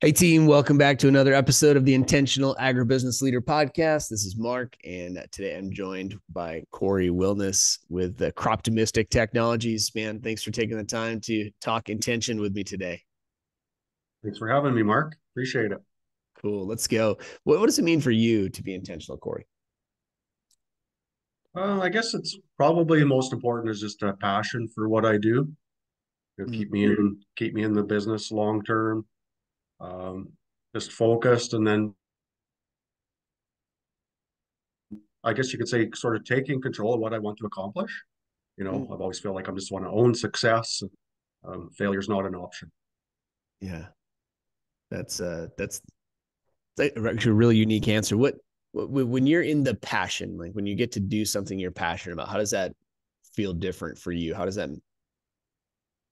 Hey team, welcome back to another episode of the Intentional Agribusiness Leader podcast. This is Mark, and today I'm joined by Cory Willness with the Croptomistic Technologies. Man, thanks for taking the time to talk intention with me today. Thanks for having me, Mark. Appreciate it. Cool, let's go. What does it mean for you to be intentional, Cory? I guess it's probably the most important is just a passion for what I do. Mm, Keep me in the business long term. Um, just focused, and then I guess you could say sort of taking control of what I want to accomplish. mm. I've always felt like I'm just want to own success. Failure is not an option. Yeah, that's actually a really unique answer. When you're in the passion, like when you get to do something you're passionate about, how does that feel different for you? How does that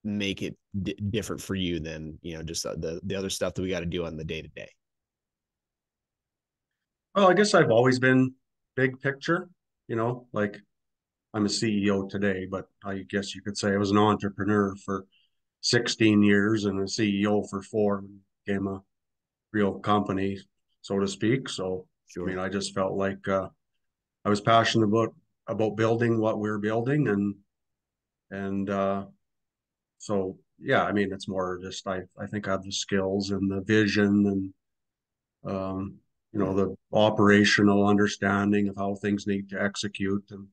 make it different for you than just the other stuff that we got to do on the day to day? Well, I guess I've always been big picture. Like I'm a CEO today, but I guess you could say I was an entrepreneur for 16 years and a CEO for four. Became a real company, so to speak. So, I mean, Sure. I just felt like I was passionate about building what we're building, and so yeah. I mean, it's more just I think I have the skills and the vision and Yeah. the operational understanding of how things need to execute and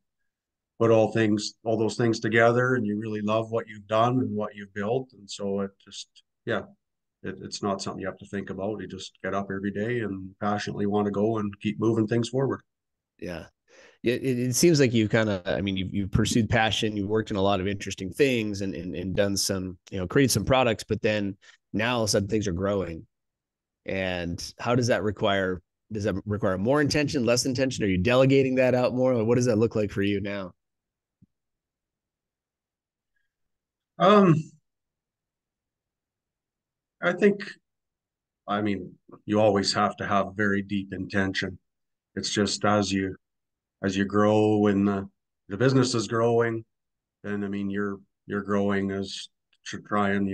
put all those things together, and you really love what you've done and what you've built, and so it just yeah. It's not something you have to think about. You just get up every day and passionately want to go and keep moving things forward. Yeah. It seems like you've kind of, I mean, you've pursued passion, you've worked in a lot of interesting things and done some, created some products, but then now all of a sudden things are growing. And how does that require more intention, less intention? Are you delegating that out more? Or what does that look like for you now? Um, I think, I mean, you always have to have very deep intention. It's just as you grow and the business is growing, then I mean you're growing as to try and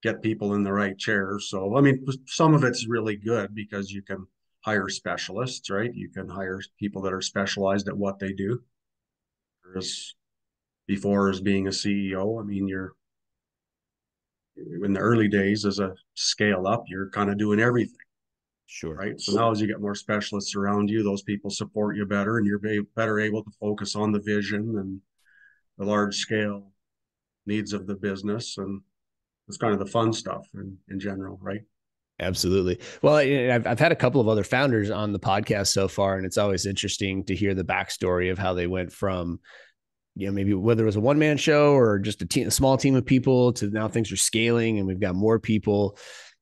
get people in the right chairs. So I mean, some of it's really good because you can hire specialists, right? You can hire people that are specialized at what they do. Whereas before, as being a CEO, I mean, you're in the early days as a scale up, you're kind of doing everything, Sure. right? So now as you get more specialists around you, those people support you better, and you're better able to focus on the vision and the large scale needs of the business, and it's kind of the fun stuff in general, right? Absolutely. Well, I've had a couple of other founders on the podcast so far, and it's always interesting to hear the backstory of how they went from, maybe whether it was a one man show or just a small team of people to now things are scaling and we've got more people.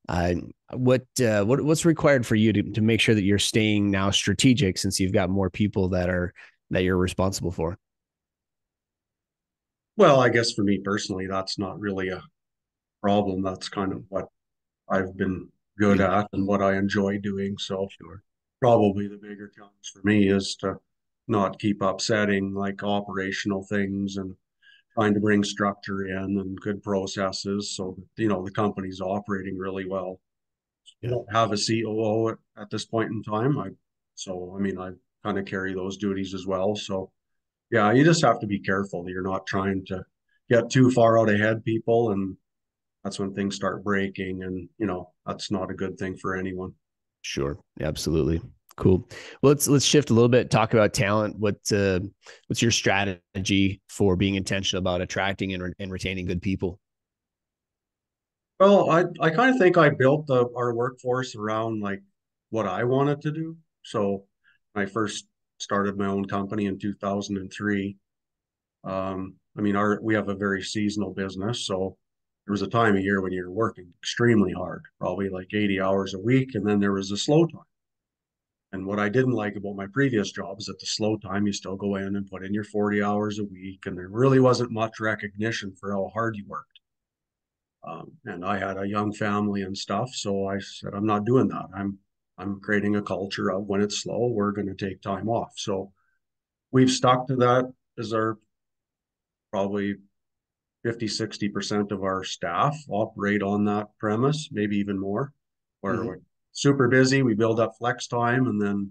Uh, what's required for you to make sure that you're staying now strategic since you've got more people that you're responsible for? Well, I guess for me personally, that's not really a problem. That's kind of what I've been good Yeah, at and what I enjoy doing. So sure. probably the bigger challenge for me is to not keep upsetting like operational things and trying to bring structure in and good processes so that the company's operating really well. We Yeah, don't have a COO at this point in time. I mean I kind of carry those duties as well. So yeah, you just have to be careful that you're not trying to get too far out ahead people, and that's when things start breaking, and that's not a good thing for anyone. sure. Absolutely. Cool. Well, let's shift a little bit. Talk about talent. What's your strategy for being intentional about attracting and retaining good people? Well, I kind of think I built our workforce around like what I wanted to do. So when I first started my own company in 2003, I mean, we have a very seasonal business, so there was a time of year when you're working extremely hard, probably like 80 hours a week, and then there was a slow time. And what I didn't like about my previous job is at the slow time, you still go in and put in your 40 hours a week, and there really wasn't much recognition for how hard you worked. And I had a young family and stuff, so I said, I'm not doing that. I'm creating a culture of when it's slow, we're going to take time off. So we've stuck to that as our probably 50, 60% of our staff operate on that premise, maybe even more. where Hmm. we're super busy, we build up flex time, and then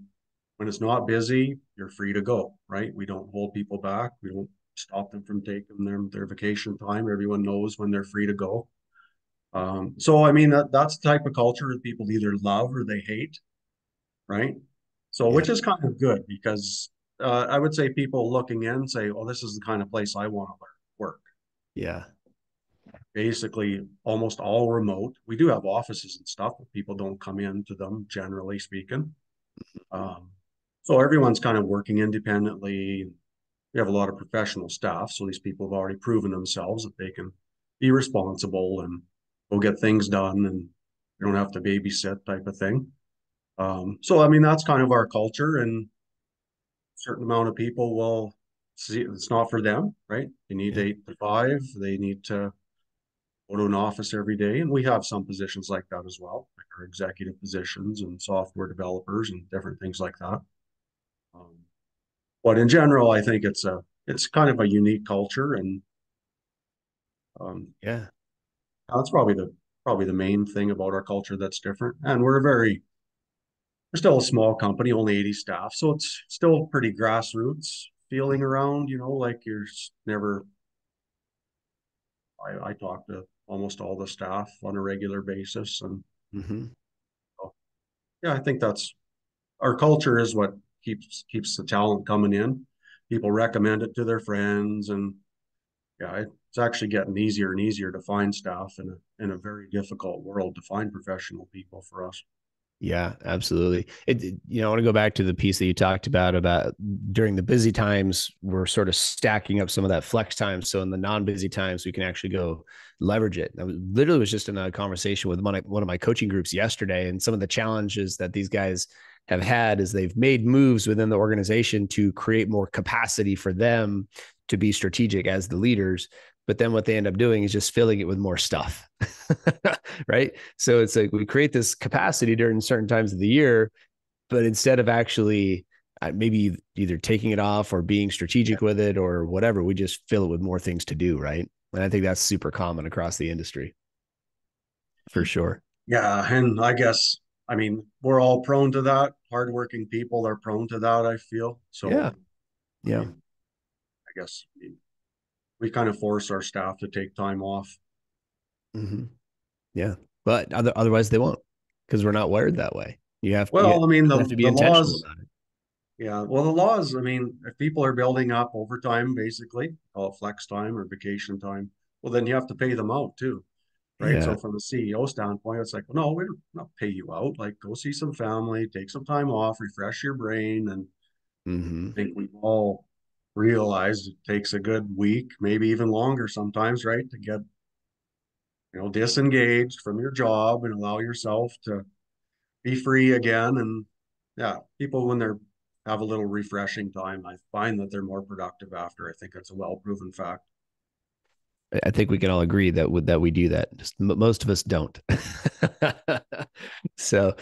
when it's not busy, you're free to go, right? We don't hold people back. We don't stop them from taking their vacation time. Everyone knows when they're free to go. So I mean that's the type of culture that people either love or they hate, right? So Yeah. which is kind of good because I would say people looking in say, "Well, this is the kind of place I want to work." Yeah. Basically, almost all remote. We do have offices and stuff, but people don't come into them, generally speaking. Um, so everyone's kind of working independently. We have a lot of professional staff, so these people have already proven themselves that they can be responsible and go get things done, and you don't have to babysit type of thing. So I mean that's kind of our culture, and a certain amount of people will see it's not for them, right? They need Yeah. 8 to 5. They need to go to an office every day, and we have some positions like that as well, like our executive positions and software developers and different things like that. Um, but in general, I think it's kind of a unique culture, and um, Yeah. that's probably the main thing about our culture that's different. And we're still a small company, only 80 staff, so it's still pretty grassroots feeling around. Like you're never. I talk to almost all the staff on a regular basis, and Hmm. yeah, I think that's our culture is what keeps the talent coming in. People recommend it to their friends, and yeah, it's actually getting easier and easier to find staff in a very difficult world to find professional people for us. Yeah, absolutely. I want to go back to the piece that you talked about during the busy times, we're sort of stacking up some of that flex time. So in the non-busy times, we can actually go leverage it. I literally was just in a conversation with one of my coaching groups yesterday, and some of the challenges that these guys have had is they've made moves within the organization to create more capacity for them to be strategic as the leaders. But then what they end up doing is just filling it with more stuff. Right. So it's like we create this capacity during certain times of the year, but instead of actually maybe either taking it off or being strategic with it or whatever, we just fill it with more things to do. Right. And I think that's super common across the industry for sure. Yeah, and I guess I mean we're all prone to that. Hardworking people are prone to that, I feel. Yeah. So I Yeah. mean, I guess we kind of force our staff to take time off. Mm-hmm. Yeah. But otherwise they won't because we're not wired that way. You Well, I mean have to be the intentional laws. about it. Yeah, well, the laws. I mean, if people are building up overtime, basically, call it flex time or vacation time, well, then you have to pay them out too, right? Yeah. So from a CEO standpoint, it's like, well, no, we don't not pay you out. Like, go see some family, take some time off, refresh your brain, and Mm-hmm. I think we've all realized it takes a good week, maybe even longer sometimes, right, to get disengaged from your job and allow yourself to be free again. And yeah, people when they're have a little refreshing time, I find that they're more productive after. I think that's a well proven fact. I think we can all agree that we do that. Just most of us don't. So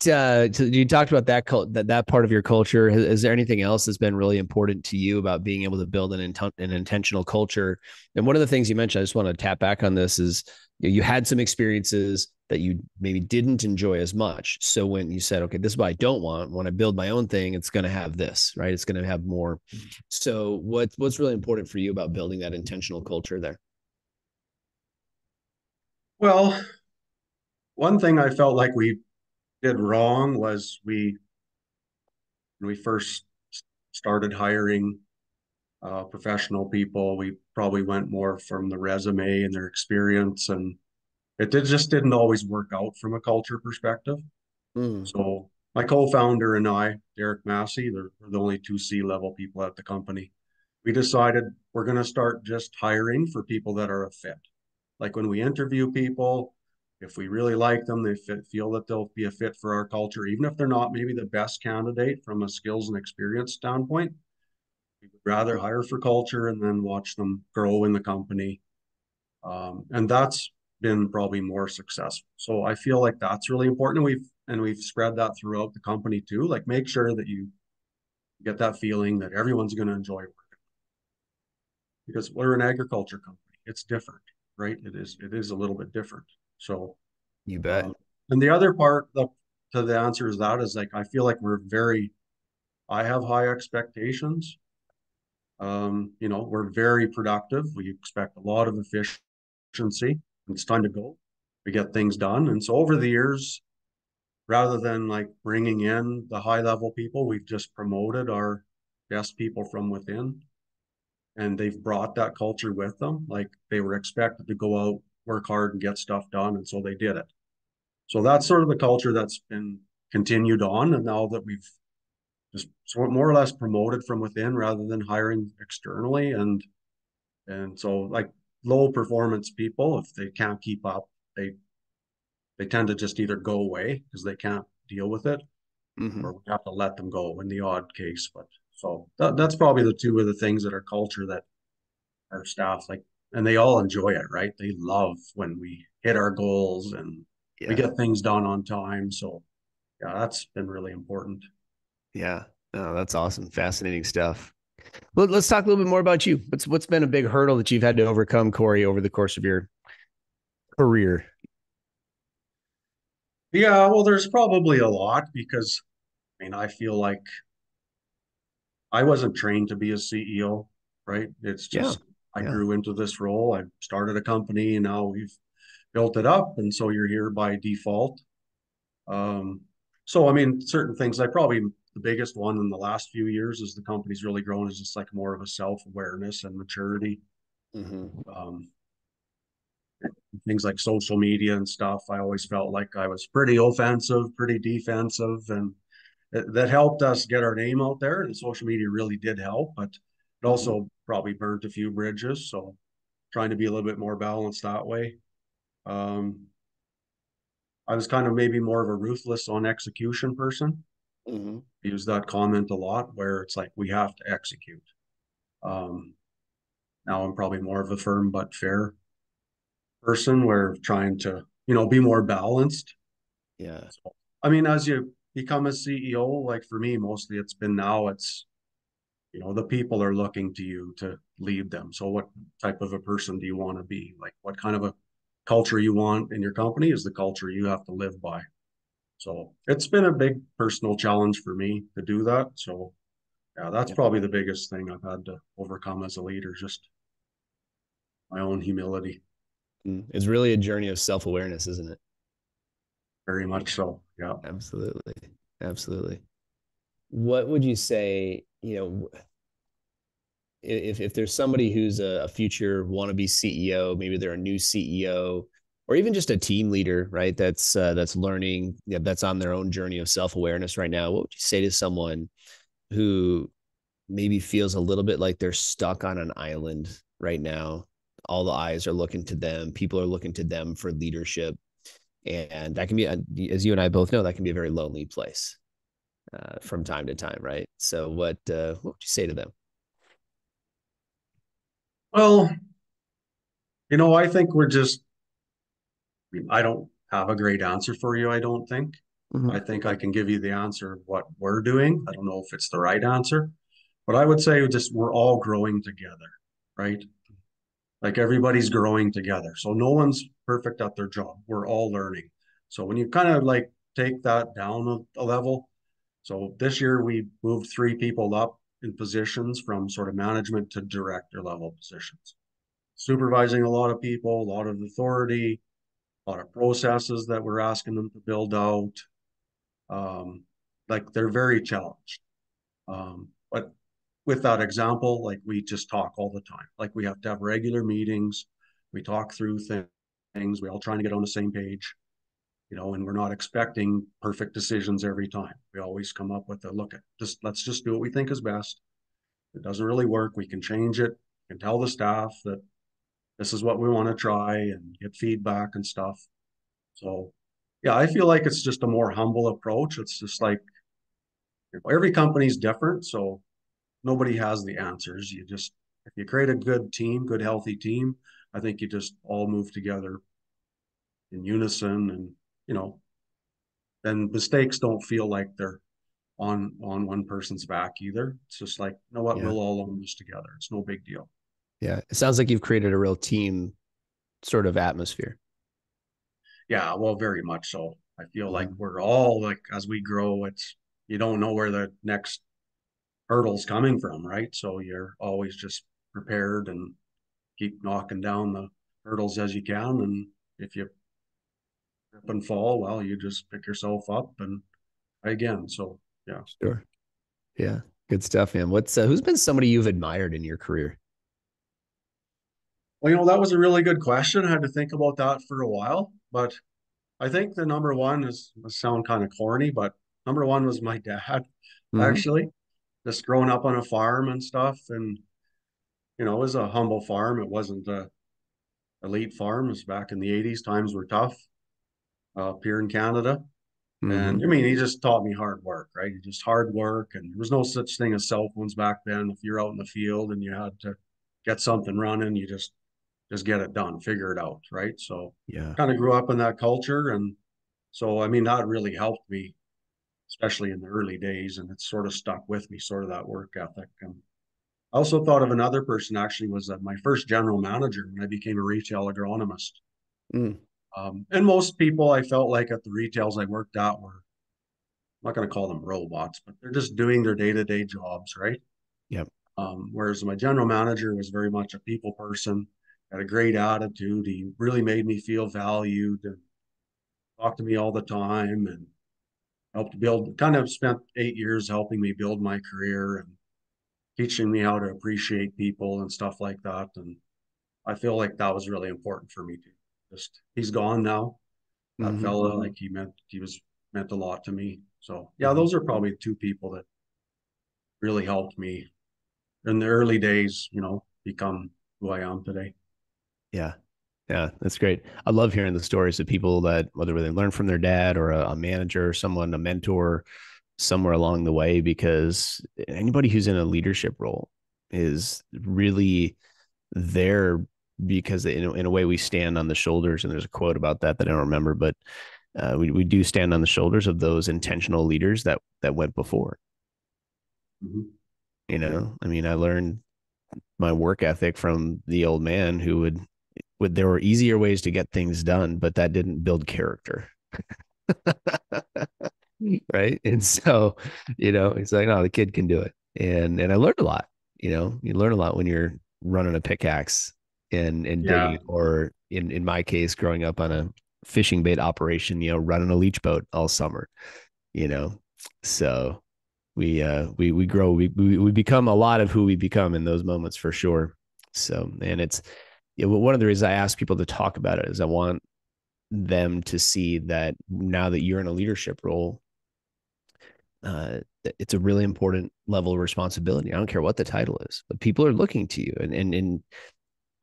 so you talked about that part of your culture. Is there anything else that's been really important to you about being able to build an intentional culture? And one of the things you mentioned, I just want to tap back on this, is you had some experiences that you maybe didn't enjoy as much. So when you said, okay, this is what I don't want, when I build my own thing, it's going to have this, right? It's going to have more. So what's really important for you about building that intentional culture there? Well, one thing I felt like we did wrong was when we first started hiring professional people, we probably went more from the resume and their experience, and just didn't always work out from a culture perspective. Mm. So my co-founder and I, Derek Massey, they're the only two C-level people at the company. We decided we're going to start just hiring for people that are a fit. Like when we interview people, if we really like them, feel that they'll be a fit for our culture, even if they're not maybe the best candidate from a skills and experience standpoint. We would rather hire for culture and then watch them grow in the company. And that's been probably more successful. So I feel like that's really important. And we've spread that throughout the company too. Like make sure that you get that feeling that everyone's going to enjoy working because we're an agriculture company. It's different, right? It is a little bit different. So You um, bet. And the other part to the answer is that is like, I feel like I have high expectations. We're very productive. We expect a lot of efficiency. It's time to go. We get things done. And so over the years, rather than like bringing in the high level people, we've just promoted our best people from within, and they've brought that culture with them. Like they were expected to go out, work hard, and get stuff done. And so they did it. So that's sort of the culture that's been continued on. And now that we've just sort of more or less promoted from within rather than hiring externally. And so like low performance people, if they can't keep up, they they tend to just either go away because they can't deal with it, Mm-hmm. or we have to let them go in the odd case. But so that's probably the two of the things that are culture that our staff like, and they all enjoy it, right? They love when we hit our goals and we Yeah. get things done on time. So yeah, that's been really important. Yeah. No, that's awesome. Fascinating stuff. Well, let's talk a little bit more about you. What's been a big hurdle that you've had to overcome, Cory, over the course of your career? Yeah, well, there's probably a lot because I mean, I feel like I wasn't trained to be a CEO, right? It's Yeah. just I Yeah. grew into this role. I started a company and now we've built it up. And so you're here by default. Um, so, I mean, certain things, I probably the biggest one in the last few years as the company's really grown is just like more of a self-awareness and maturity. Mm-hmm. Um, Things like social media and stuff. I always felt like I was pretty offensive, pretty defensive, and that helped us get our name out there. And social media really did help, but it Mm-hmm. also probably burnt a few bridges. So trying to be a little bit more balanced that way. Um, I was kind of maybe more of a ruthless on execution person. Mm-hmm. Use that comment a lot where it's like we have to execute. Um, Now I'm probably more of a firm but fair person where trying to, be more balanced. Yeah. So, I mean, as you become a CEO, like for me, mostly it's been now it's, the people are looking to you to lead them. So what type of a person do you want to be? Like what kind of a culture you want in your company is the culture you have to live by. So it's been a big personal challenge for me to do that. So yeah, that's Yeah. probably the biggest thing I've had to overcome as a leader, just my own humility. It's really a journey of self-awareness, isn't it? Very much so. Yeah. Absolutely. Absolutely. What would you say, if there's somebody who's a future wannabe CEO, maybe they're a new CEO, or even just a team leader, right? That's learning, that's on their own journey of self awareness right now. What would you say to someone who maybe feels a little bit like they're stuck on an island right now? All the eyes are looking to them. People are looking to them for leadership, and that can be, as you and I both know, that can be a very lonely place from time to time, right? So, what would you say to them? Well, I think I don't have a great answer for you, I don't think. Mm-hmm. I think I can give you the answer of what we're doing. I don't know if it's the right answer, but I would say just we're all growing together, right? Like everybody's growing together. So no one's perfect at their job. We're all learning. So when you kind of like take that down a level, so this year we moved 3 people up in positions from sort of management to director level positions, supervising a lot of people, a lot of authority, a lot of processes that we're asking them to build out. Um, like they're very challenged. But with that example, like we just talk all the time. Like we have to have regular meetings. We talk through things. We all trying to get on the same page, and we're not expecting perfect decisions every time. We always come up with a look at just let's just do what we think is best. If it doesn't really work, we can change it. We can tell the staff that this is what we want to try and get feedback and stuff. So yeah, I feel like it's just a more humble approach. It's just like every company's different. So nobody has the answers. You just, if you create a good team, good, healthy team, I think you just all move together in unison and, you know, then mistakes don't feel like they're on one person's back either. It's just like, you know what, Yeah. we'll all own this together. It's no big deal. Yeah. It sounds like you've created a real team sort of atmosphere. Yeah, well, very much so. I feel like Mhm. we're all like, as we grow, it's, you don't know where the next hurdle's coming from, right? So you're always just prepared and keep knocking down the hurdles as you can. And if you trip and fall, well, you just pick yourself up and try again. So yeah. Sure. Yeah. Good stuff, man. Who's been somebody you've admired in your career? Well, that was a really good question. I had to think about that for a while, but I think the number one is sound kind of corny, but number one was my dad, Hmm. actually. Just growing up on a farm and stuff, and it was a humble farm. It wasn't a elite farm. It was back in the '80s. Times were tough up here in Canada. And I Hmm. mean, he just taught me hard work, right? Just hard work. And there was no such thing as cell phones back then. If you're out in the field and you had to get something running, you just get it done, figure it out, right? So Yeah. kind of grew up in that culture. And so, I mean, that really helped me, especially in the early days. And it's sort of stuck with me, sort of that work ethic. And I also thought of another person actually was my first general manager when I became a retail agronomist. Mm. And most people I felt like at the retails I worked at were, I'm not going to call them robots, but they're just doing their day-to-day jobs, right? Yep. Whereas my general manager was very much a people person, had a great attitude. He really made me feel valued and talked to me all the time and helped build, kind of spent 8 years helping me build my career and teaching me how to appreciate people and stuff like that. And I feel like that was really important for me too. Just he's gone now. That Hmm. fella, like he meant a lot to me. So yeah, Hmm. those are probably two people that really helped me in the early days, become who I am today. Yeah. Yeah, that's great. I love hearing the stories of people that whether they learn from their dad or a manager or someone, a mentor somewhere along the way, because anybody who's in a leadership role is really there because in a way we stand on the shoulders. And there's a quote about that I don't remember, but we do stand on the shoulders of those intentional leaders that went before. Mm-hmm. I mean, I learned my work ethic from the old man who would there were easier ways to get things done, but that didn't build character. Right. And so, it's like, no, the kid can do it. And I learned a lot. You learn a lot when you're running a pickaxe and Yeah. digging, or in my case, growing up on a fishing bait operation, running a leach boat all summer, you know. So we grow, we become a lot of who we become in those moments for sure. So, and it's one of the reasons I ask people to talk about it is I want them to see that now that you're in a leadership role, it's a really important level of responsibility. I don't care what the title is, but people are looking to you. And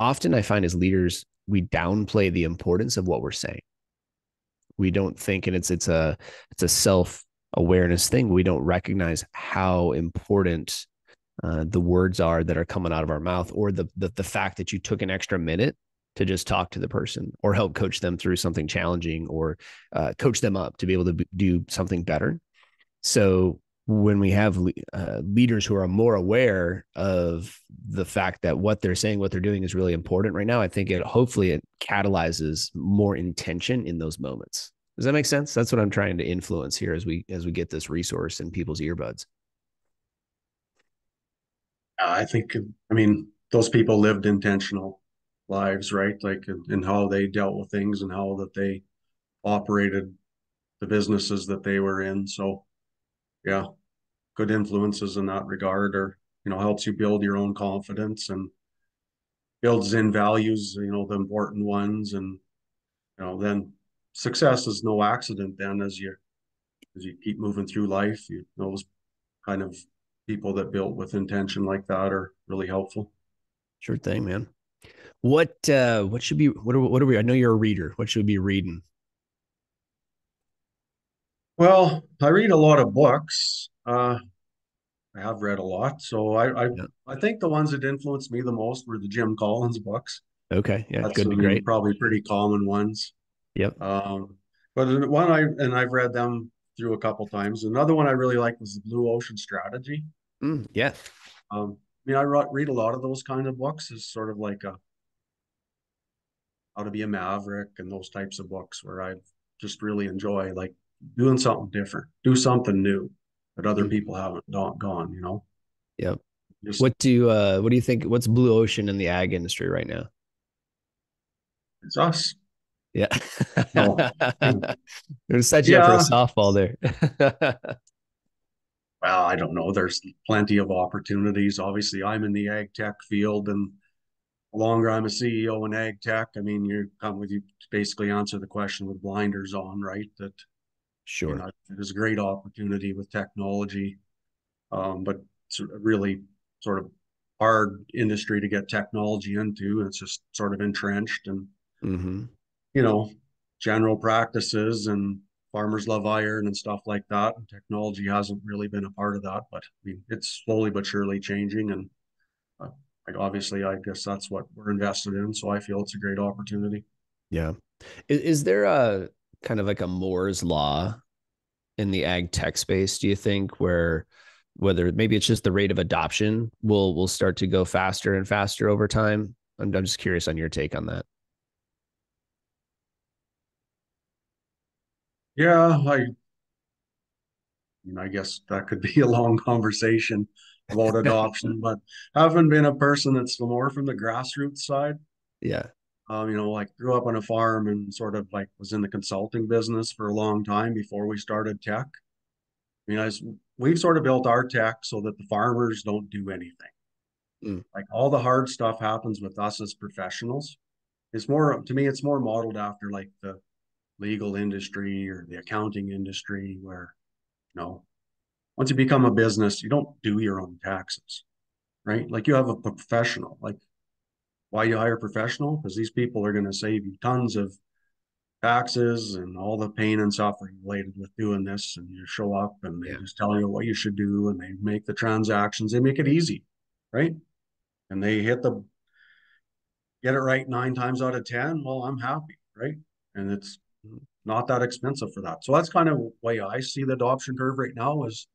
often I find as leaders, we downplay the importance of what we're saying. We don't think, and it's a self awareness thing. We don't recognize how important the words are that are coming out of our mouth, or the fact that you took an extra minute to just talk to the person or help coach them through something challenging, or coach them up to be able to do something better. So when we have leaders who are more aware of the fact that what they're saying, what they're doing is really important right now, I think hopefully it catalyzes more intention in those moments. Does that make sense? That's what I'm trying to influence here as we get this resource in people's earbuds. I think, I mean, those people lived intentional lives, right? Like in how they dealt with things and how that they operated the businesses that they were in. So yeah, good influences in that regard, or helps you build your own confidence and builds in values, the important ones. And then success is no accident then, as you keep moving through life. Those kind of people that built with intention like that are really helpful. Sure thing, man. What should be what are we? I know you're a reader. What should we be reading? Well, I read a lot of books. I have read a lot, so Yeah. I think the ones that influenced me the most were the Jim Collins books. Okay. Yeah. That's, Good I to mean, great. probably pretty common ones. Yep. Um, but I've read them through a couple times. Another one I really liked was the Blue Ocean Strategy. Yeah. I mean, read a lot of those kind of books. Is sort of like a how to be a maverick and those types of books where I've just really enjoy, like doing something different, do something new that other Mhm. people haven't gone, Yep. just What do you think? What's blue ocean in the ag industry right now? it's us. Yeah. No, It was set you up for a yeah. softball there. Well, I don't know. There's plenty of opportunities. Obviously, I'm in the ag tech field, and the longer I'm a CEO in ag tech, I mean, you basically answer the question with blinders on, right? That Sure. there's a great opportunity with technology, but it's a really sort of hard industry to get technology into. It's just sort of entrenched, and Hmm. you know, general practices and farmers love iron and stuff like that. And technology hasn't really been a part of that, but I mean, it's slowly but surely changing. And uh, like obviously, I guess that's what we're invested in. So I feel it's a great opportunity. Yeah. Is there a kind of like a Moore's law in the ag tech space, do you think, where whether maybe it's just the rate of adoption will start to go faster and faster over time? I'm just curious on your take on that. Yeah, I guess that could be a long conversation about adoption, but having been a person that's more from the grassroots side, Yeah. like grew up on a farm and sort of like was in the consulting business for a long time before we started tech. I mean, we've sort of built our tech so that the farmers don't do anything. Mm. Like all the hard stuff happens with us as professionals. It's more, to me, it's more modeled after like the legal industry or the accounting industry where, you know, once you become a business, you don't do your own taxes, right? Like you have a professional. Like why you hire a professional? Because these people are going to save you tons of taxes and all the pain and suffering related with doing this. And you show up and they Yeah. just tell you what you should do and they make the transactions. They make it easy, right? And they get it right 9 times out of 10. Well, I'm happy, right? And it's not that expensive for that. So that's kind of the way I see the adoption curve right now is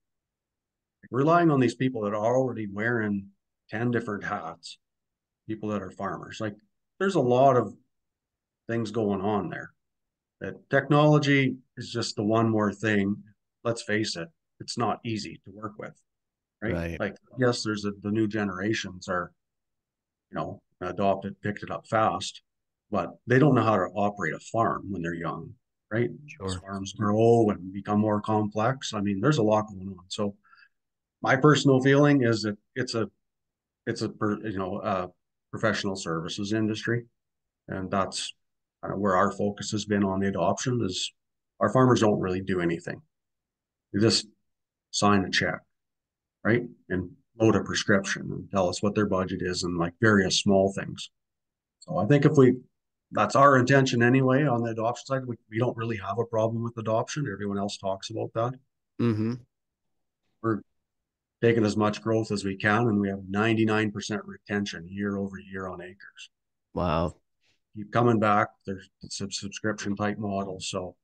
relying on these people that are already wearing 10 different hats, people that are farmers. Like there's a lot of things going on there. That technology is just the one more thing. Let's face it, it's not easy to work with, right? Right. Like, yes, the new generations are, adopted, picked it up fast, but they don't know how to operate a farm when they're young, right? As Sure. farms grow and become more complex, I mean, there's a lot going on. So my personal feeling is that it's a professional services industry, and that's kind of where our focus has been on the adoption. Is our farmers don't really do anything; they just sign a check, right, and load a prescription and tell us what their budget is and like various small things. So I think if we that's our intention anyway on the adoption side. We don't really have a problem with adoption. Everyone else talks about that. Hmm. We're taking as much growth as we can, and we have 99% retention year over year on acres. Wow. Keep coming back. There's it's a subscription type model. So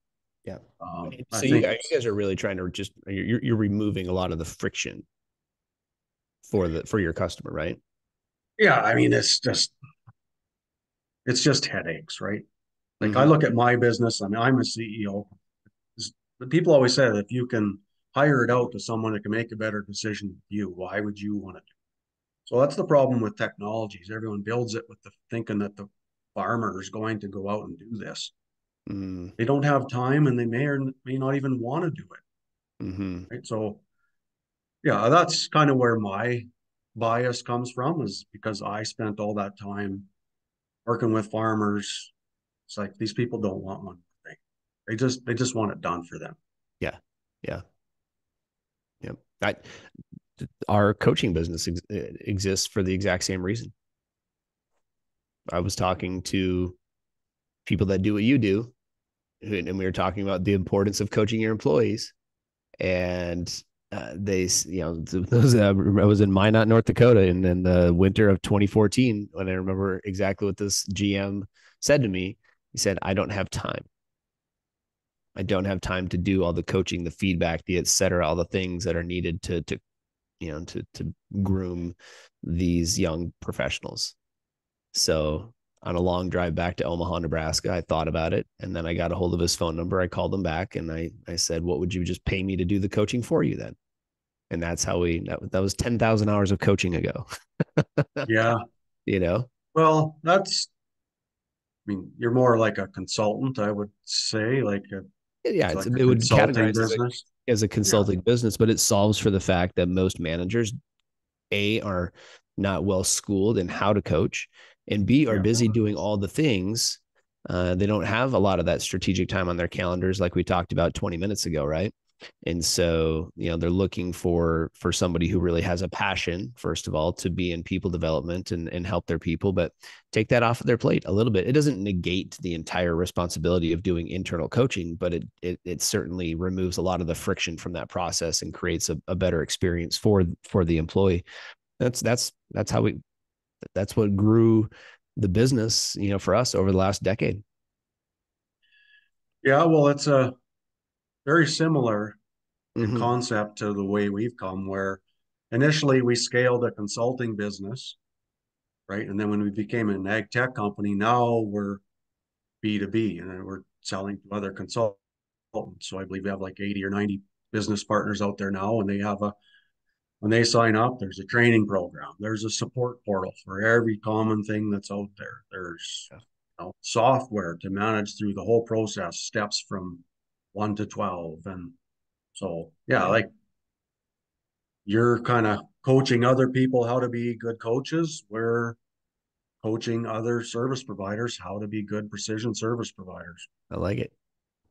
Yeah. I So think you guys are really trying to just you're removing a lot of the friction for your customer, right? yeah, I mean it's just headaches, right? Like I Hmm. look at my business, I mean I'm a CEO. But people always say that if you can hire it out to someone that can make a better decision than you, why would you want to do it? So that's the problem with technologies. Everyone builds it with the thinking that the farmer is going to go out and do this. Mm-hmm. They don't have time and they may or may not even want to do it. Mm-hmm. Right. So yeah, that's kind of where my bias comes from is because I spent all that time working with farmers. It's like these people don't want one thing. They just want it done for them. Yeah. Yeah. Yeah. Our coaching business exists for the exact same reason. I was talking to people that do what you do, and we were talking about the importance of coaching your employees. And I was in Minot, North Dakota, in the winter of 2014, when I remember exactly what this GM said to me. He said, "I don't have time. I don't have time to do all the coaching, the feedback, the et cetera, all the things that are needed to groom these young professionals." So on a long drive back to Omaha, Nebraska. I thought about it, and then I got a hold of his phone number. I called him back, and I said, "What would you just pay me to do the coaching for you then?" And that's how that was 10,000 hours of coaching ago. Yeah. You know, Well, I mean, you're more like a consultant, I would say, yeah, it's like a it would consulting categorize business. as a Yeah. consulting business, but it solves for the fact that most managers are not well schooled in how to coach, and B, are Yeah. busy doing all the things. They don't have a lot of that strategic time on their calendars, like we talked about 20 minutes ago, right? And so, they're looking for somebody who really has a passion, first of all, to be in people development and help their people, but take that off of their plate a little bit. It doesn't negate the entire responsibility of doing internal coaching, but it certainly removes a lot of the friction from that process and creates a better experience for the employee. That's how that's what grew the business, for us over the last decade. Yeah. Well, it's a very similar in Mm-hmm. concept to the way we've come, where initially we scaled a consulting business, right? And then when we became an ag tech company, now we're B2B and we're selling to other consultants. So I believe we have like 80 or 90 business partners out there now, and when they sign up, there's a training program, there's a support portal for every common thing that's out there. There's software to manage through the whole process, steps from 1 to 12. And so, yeah, Yeah, like you're kind of coaching other people how to be good coaches. We're coaching other service providers how to be good precision service providers. I like it.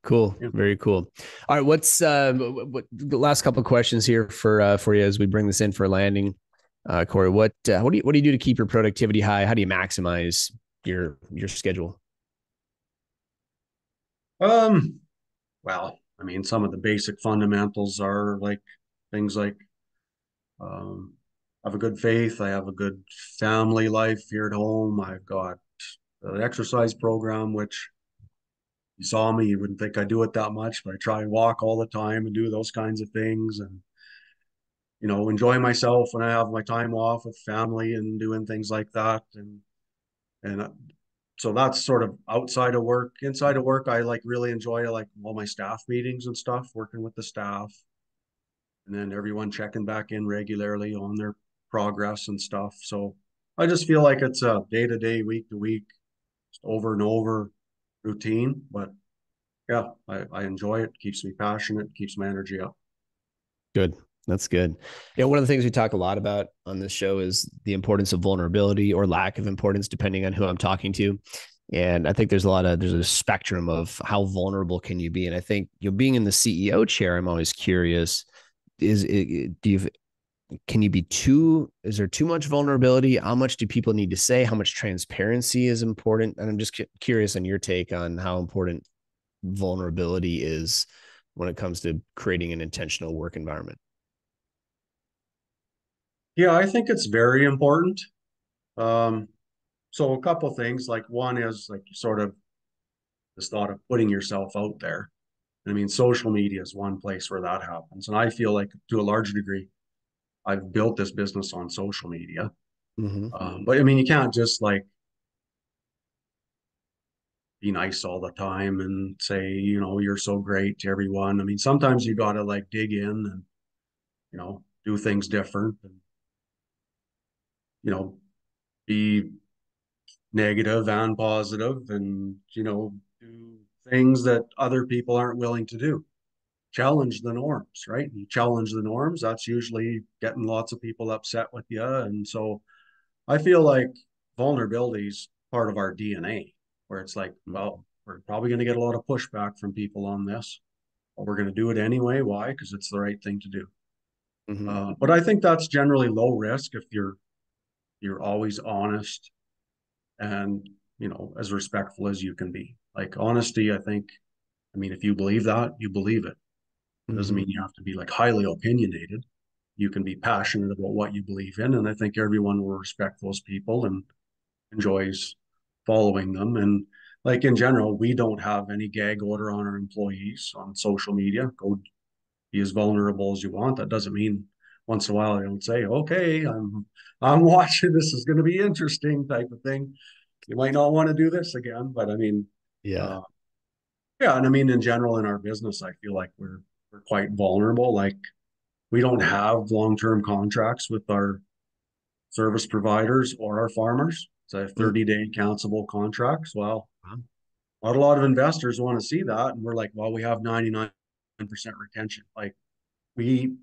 Cool. Yeah. Very cool. All right. What's what the last couple of questions here for you as we bring this in for landing, Cory? What do you do to keep your productivity high? How do you maximize your schedule? Um, well, I mean, some of the basic fundamentals are like things like um, I have a good faith. I have a good family life here at home. I've got an exercise program, which you saw me, you wouldn't think I do it that much, but I try and walk all the time and do those kinds of things and, enjoy myself when I have my time off with family and doing things like that. And so that's sort of outside of work. Inside of work, I like really enjoy like all my staff meetings and stuff, working with the staff, and then everyone checking back in regularly on their progress and stuff. So I just feel like it's a day to day, week to week, over and over routine. But yeah, I enjoy it. Keeps me passionate, keeps my energy up. Good. That's good. One of the things we talk a lot about on this show is the importance of vulnerability or lack of importance, depending on who I'm talking to. And I think there's a spectrum of how vulnerable can you be. And I think being in the CEO chair, I'm always curious, can you be is there too much vulnerability? How much do people need to say? How much transparency is important? And I'm just curious on your take on how important vulnerability is when it comes to creating an intentional work environment. Yeah, I think it's very important. Um, so a couple things, like one is like sort of this thought of putting yourself out there. I mean, social media is one place where that happens. And I feel like to a large degree, I've built this business on social media. Mm-hmm. But I mean, you can't just like be nice all the time and say, you're so great to everyone. I mean, sometimes you got to like dig in and, do things different and, be negative and positive and, do things that other people aren't willing to do. Challenge the norms, right? You challenge the norms, that's usually getting lots of people upset with you. And so I feel like vulnerability is part of our DNA, where it's like, well, we're probably going to get a lot of pushback from people on this, but we're going to do it anyway. Why? Because it's the right thing to do. Mm-hmm. But I think that's generally low risk if you're always honest and as respectful as you can be. Like honesty, I think. I mean, if you believe that, you believe it. It doesn't Mm-hmm. mean you have to be like highly opinionated. You can be passionate about what you believe in, and I think everyone will respect those people and enjoys following them. And like in general, we don't have any gag order on our employees on social media. Go be as vulnerable as you want. That doesn't mean once in a while I don't say, okay, I'm watching, this is going to be interesting type of thing. you might not want to do this again, but I mean, Yeah. uh, yeah. And I mean, in general, in our business, I feel like we're quite vulnerable. Like we don't have long-term contracts with our service providers or our farmers. It's a Mm. 30-day cancelable contracts. Well, Wow. not a lot of investors want to see that. And we're like, well, we have 99% retention. Like we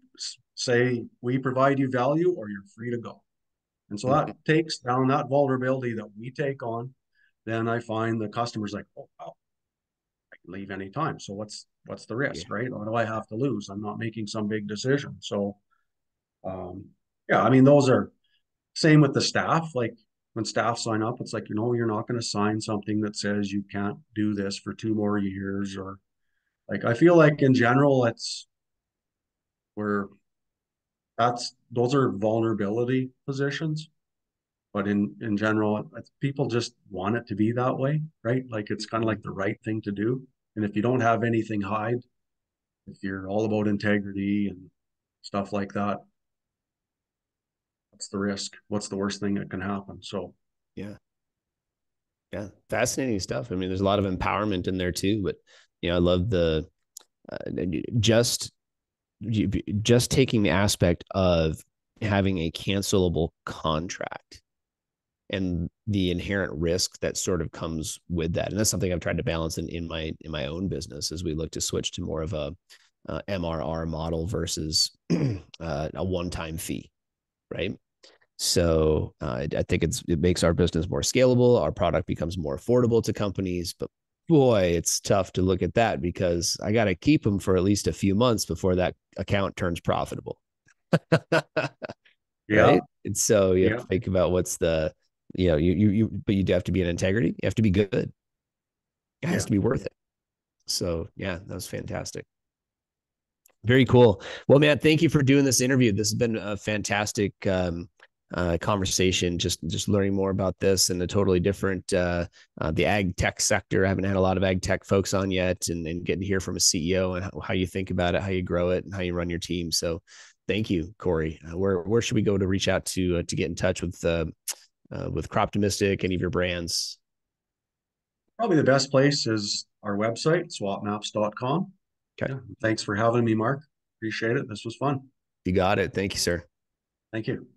say, we provide you value or you're free to go. And so that Mhm. takes down that vulnerability that we take on. Then I find the customers like, oh, wow, I can leave anytime. So what's the Yeah. risk, right? What do I have to lose? I'm not making some big decision. So yeah, I mean, those are same with the staff. Like when staff sign up, it's like, you're not going to sign something that says you can't do this for 2 more years. Or like, I feel like in general, it's where those are vulnerability positions. But in general, people just want it to be that way, right? Like it's kind of Mhm. like the right thing to do. And if you don't have anything hide, if you're all about integrity and stuff like that, what's the risk? What's the worst thing that can happen? So Yeah. Yeah. Fascinating stuff. I mean, there's a lot of empowerment in there too, but I love the uh, just just taking the aspect of having a cancelable contract and the inherent risk that sort of comes with that. And that's something I've tried to balance in my own business as we look to switch to more of a MRR model versus a one-time fee, right? So I think it makes our business more scalable. Our product becomes more affordable to companies, but boy, it's tough to look at that because I got to keep them for at least a few months before that account turns profitable. yeah, Right. And so you have yeah, to think about what's the, but you do have to be in integrity. You have to be good. It has yeah. to be worth it. So yeah, that was fantastic. Very cool. Well, man, thank you for doing this interview. This has been a fantastic conversation. Just learning more about this and a totally different the ag tech sector. I haven't had a lot of ag tech folks on yet, and getting to hear from a CEO and how you think about it, how you grow it, and how you run your team. So, thank you, Cory. Where should we go to reach out to get in touch with Croptomistic, any of your brands? Probably the best place is our website, swapmaps.com. Okay, Yeah. Thanks for having me, Mark. Appreciate it. This was fun. you got it. Thank you, sir. Thank you.